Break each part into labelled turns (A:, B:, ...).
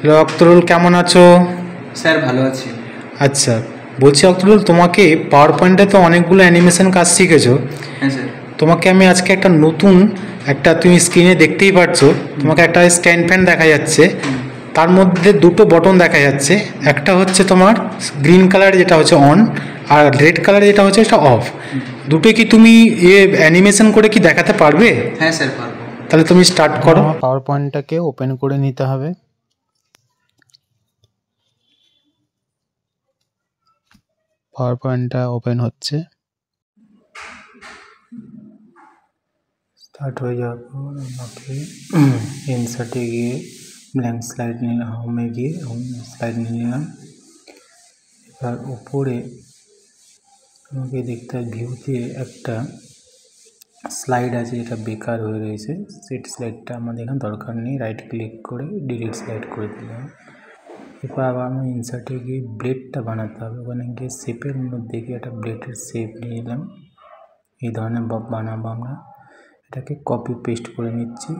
A: Hello অক্তরুল, কেমন আছো?
B: Sir ভালো আছি।
A: আচ্ছা, বলছি অক্তরুল, তোমাকে পাওয়ার পয়েন্টে তো অনেকগুলো অ্যানিমেশন কাজ শিখেছো।
B: হ্যাঁ স্যার।
A: তোমাকে আমি আজকে একটা নতুন, তুমি স্ক্রিনে দেখতেই পাচ্ছ, তোমাকে একটা স্ট্যান্ড ফ্যান দেখা যাচ্ছে। তার মধ্যে দুটো বটন দেখা যাচ্ছে, একটা হচ্ছে তোমার গ্রিন কালার যেটা হচ্ছে অন, আর রেড কালার যেটা হচ্ছে সেটা অফ। দুটো কি তুমি অ্যানিমেশন করে কি দেখাতে পারবে?
B: হ্যাঁ স্যার পারবো।
A: তাহলে তুমি স্টার্ট করো। পাওয়ার পয়েন্টটাকে ওপেন করে নিতে হবে। পাওয়ার পয়েন্টটা ওপেন হচ্ছে। স্টার্ট হয়ে যাওয়ার পর আমাকে ইনসার্টে গিয়ে ব্ল্যাঙ্ক স্লাইড নিলাম, হোমে গিয়ে হোম স্লাইড নিয়ে নিলাম। এবার উপরে আমাকে দেখতে হবে ভিউতে একটা স্লাইড আছে যেটা বেকার হয়ে রয়েছে, সেট স্লাইডটা আমাদের এখানে দরকার নেই। রাইট ক্লিক করে ডিলিট স্লাইড করে দিলাম। এরপর আবার আমার ইনসার্টে গিয়ে ব্লেডটা বানাতে হবে। ওখানে গিয়ে শেপের মধ্যে গিয়ে একটা ব্লেডের শেপ নিয়ে নিলাম। এই ধরনের বানাবো আমরা। এটাকে কপি পেস্ট করে নিচ্ছি,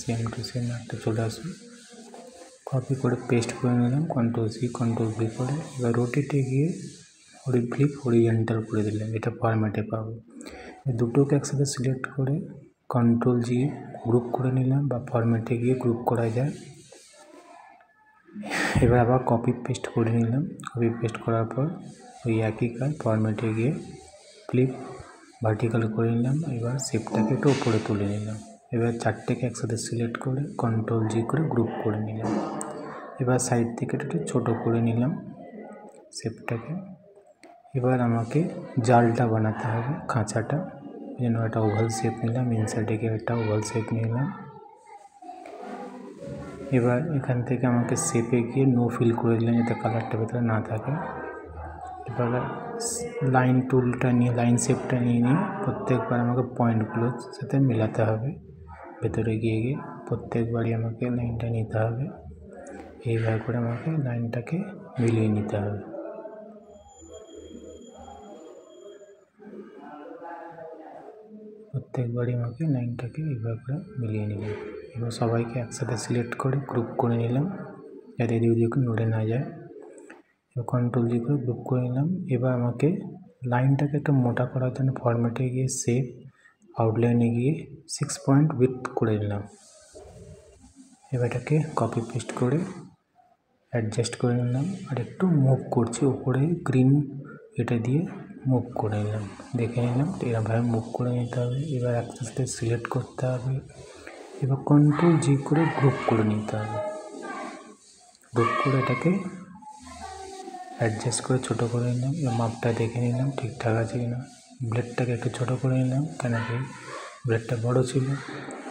A: সেম টু সেম একটা চলে আসবে। কপি করে পেস্ট করে নিলাম, কন্ট্রোল-সি কন্ট্রোল-ভি করে। এবার রোটেটে গিয়ে ফ্লিপ হরিজন্টাল করে দিলাম, এটা ফরম্যাটে পাবো। দুটোকে একসাথে সিলেক্ট করে কন্ট্রোল-জি গ্রুপ করে নিলাম, বা ফরম্যাটে গিয়ে গ্রুপ করা যায়। এবার আবার কপি পেস্ট করে নিলাম। কপি পেস্ট করার পর ওই একই কাজ, ফরম্যাটে গিয়ে ফ্লিপ ভার্টিক্যাল করে নিলাম। এবার শেপটাকে একটু উপরে তুলে নিলাম। এবার চারটেকে একসাথে সিলেক্ট করে কন্ট্রোল-জি করে গ্রুপ করে নিলাম। এবার সাইড থেকে একটু ছোটো করে নিলাম শেপটাকে। এবার আমাকে জালটা বানাতে হবে, খাঁচাটা। এই জন্য একটা ওভাল শেপ নিলাম, ইনসাইডে গিয়ে একটা ওভাল শেপ নিলাম। এবার এখান থেকে আমাকে শেপে গিয়ে নো ফিল করে দিলাম, যাতে কালারটা ভেতরে না থাকে। এবার লাইন টুলটা নিয়ে, লাইন শেপটা নিয়ে প্রত্যেকবার আমাকে পয়েন্টগুলোর সাথে মেলাতে হবে। ভেতরে গিয়ে গিয়ে প্রত্যেকবারই আমাকে লাইনটা নিতে হবে। এইভাবে করে আমাকে লাইনটাকে মিলিয়ে নিতে হবে। প্রত্যেকবারই আমাকে লাইনটাকে এইভাবে করে মিলিয়ে নিলাম। এবার সবাইকে একসাথে সিলেক্ট করে গ্রুপ করে নিলাম, যাতে এদিক ওদিক নড়ে না যায়। এবার কন্ট্রোল-জি করে গ্রুপ করে নিলাম। এবার আমাকে লাইনটাকে একটু মোটা করার জন্য ফরম্যাটে গিয়ে শেপ আউটলাইনে গিয়ে 6 পয়েন্ট উইডথ করে নিলাম। এবার এটাকে কপি পেস্ট করে অ্যাডজাস্ট করে নিলাম, আর একটু মুভ করছি উপরে গ্রিন এটা দিয়ে মুভ করে নিলাম। দেখে নিলাম এরকমভাবে মুভ করে নিতে হবে। এবার আস্তে আস্তে সিলেক্ট করতে হবে। এবার কন্ট্রোল-জি করে গ্রুপ করে নিতে হবে। গ্রুপ করে এটাকে অ্যাডজাস্ট করে ছোটো করে নিলাম। এবার মাপটা দেখে নিলাম ঠিকঠাক আছে কিনা। ব্লেডটাকে একটু ছোটো করে নিলাম, কেন কি ব্লেডটা বড় ছিল।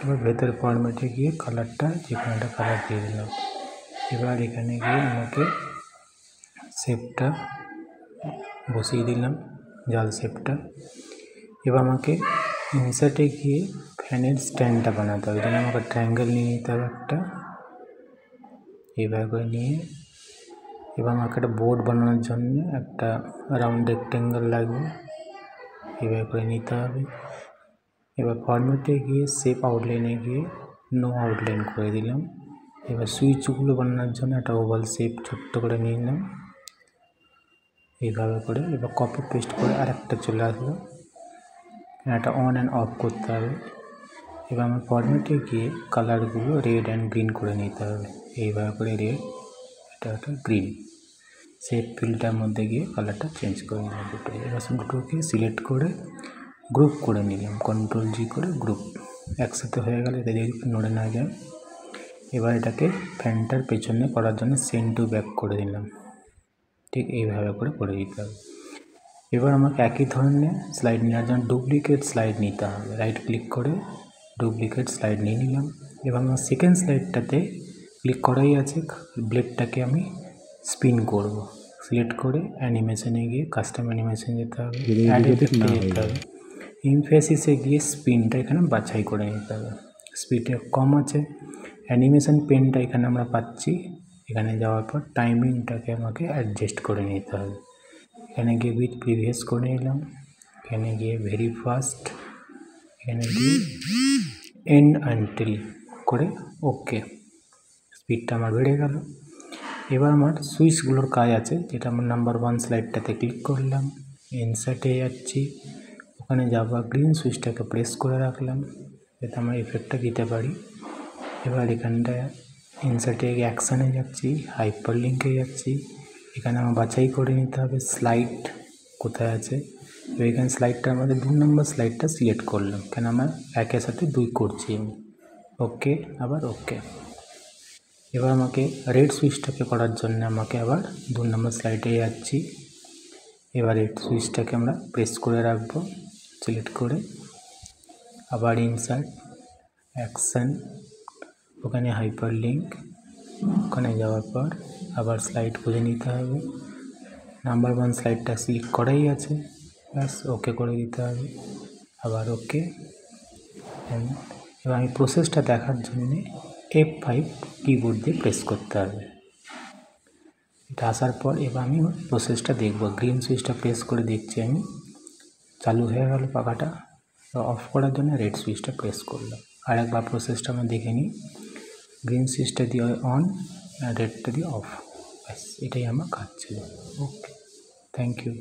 A: এবার ভেতরে ফরম্যাটে গিয়ে কালারটা যে কোনো একটা কালার দিয়ে দিলাম। এবার এখানে গিয়ে আমাকে শেপটা বসিয়ে দিলাম, জাল শেপটা। এবার আমাকে ইনসার্টে গিয়ে ফ্যানের স্ট্যান্ডটা বানাতে হবে। এখানে আমাকে ট্রায়াঙ্গেল নিয়ে নিতে হবে একটা, এইভাবে করে নিয়ে। এবার আমাকে একটা বোর্ড বানানোর জন্য একটা রাউন্ড রেক্টেঙ্গেল লাগবে, এইভাবে করে নিতে হবে। এবার ফরম্যাটে গিয়ে শেপ আউটলাইনে গিয়ে নো আউটলাইন করে দিলাম। এবার সুইচগুলো বানানোর জন্য একটা ওভাল শেপ ছোট্ট করে নিয়ে নিলাম, এইভাবে করে। এবার কপি পেস্ট করে আরেকটা চলে আসলো, একটা অন অ্যান্ড অফ করতে হবে। এবার আমার ফরম্যাটে গিয়ে কালারগুলো রেড অ্যান্ড গ্রিন করে নিতে হবে, এইভাবে করে রেড, এটা একটা গ্রিন। শেপ ফিল্ডটার মধ্যে গিয়ে কালারটা চেঞ্জ করে নিলাম দুটো। এবার দুটোকে সিলেক্ট করে গ্রুপ করে নিলাম, কন্ট্রোল-জি করে গ্রুপ। একসাথে হয়ে গেলে এটা দিয়ে নড়ে না যায়। এবার এটাকে ফ্যানটার পেছনে করার জন্য সেন্ড টু ব্যাক করে দিলাম, ঠিক এইভাবে করে দিতে হবে। এবার আমাকে একই ধরনের স্লাইড নেওয়ার জন্য ডুপ্লিকেট স্লাইড নিতে হবে। রাইট ক্লিক করে ডুপ্লিকেট স্লাইড নিয়ে নিলাম। এবার আমার সেকেন্ড স্লাইডটাতে ক্লিক করাই আছে, ব্লেডটাকে আমি স্পিন করব। সিলেক্ট করে অ্যানিমেশনে গিয়ে কাস্টম অ্যানিমেশন যেতে হবে, অ্যাড এফেক্টে যেতে হবে। ইমফেসিসে গিয়ে স্পিনটা এখানে বাছাই করে নিতে হবে। স্পিডটা কম আছে, অ্যানিমেশন পেনটা এখানে আমরা পাচ্ছি। এখানে যাওয়ার পর টাইমিংটাকে আমাকে অ্যাডজাস্ট করে নিতে হবে। এখানে গিয়ে উইথ প্রিভিয়াস করে নিলাম, এখানে গিয়ে ভেরি ফাস্ট, এখানে গিয়ে এন্ড আনটিল করে ওকে। স্পিডটা আমার বেড়ে গেল। এবার আমার সুইচগুলোর কাজ আছে, যেটা আমার নাম্বার 1 স্লাইডটাতে ক্লিক করলাম, ইনসার্টে যাচ্ছি, ওখানে যাবার গ্রিন সুইচটাকে প্রেস করে রাখলাম যাতে আমরা এফেক্টটা দিতে পারি। এবার এখানটায় ইনসার্টে অ্যাকশানে যাচ্ছি, হাইপার লিঙ্কে যাচ্ছি, এখানে আমার বাছাই করে নিতে হবে স্লাইড কোথায় আছে। এবার এখানে স্লাইডটা আমাদের 2 নম্বর স্লাইডটা সিলেক্ট করলাম, কেন আমার একের সাথে 2 করছি আমি। ওকে, আবার ওকে। এবার আমাকে রেড সুইচটাকে করার জন্য আমাকে আবার 2 নম্বর স্লাইডে যাচ্ছি। এবার রেড সুইচটাকে আমরা প্রেস করে রাখবো সিলেক্ট করে, আবার ইনসার্ট, অ্যাকশান, ওখানে হাইপার লিঙ্ক, ওখানে যাওয়ার পর আবার স্লাইড খুঁজে নিতে হবে। নাম্বার 1 স্লাইডটা সিলেক্ট করাই আছে, ব্যাস ওকে করে দিতে হবে, আবার ওকে। এবার আমি প্রসেসটা দেখার জন্যে F5 কিবোর্ড দিয়ে প্রেস করতে হবে। এটা আসার পর এবার আমি প্রসেসটা দেখব। গ্রিন সুইচটা প্রেস করে দেখছি আমি চালু হয়ে গেল পাখাটা। অফ করার জন্য রেড সুইচটা প্রেস করলাম। আর একবার প্রসেসটা আমি দেখে নিই। গ্রিন সুইচটা দিয়ে অন আর রেডটা দিয়ে অফ, ব্যাস এটাই আমার কাজ ছিল। ওকে, থ্যাংক ইউ।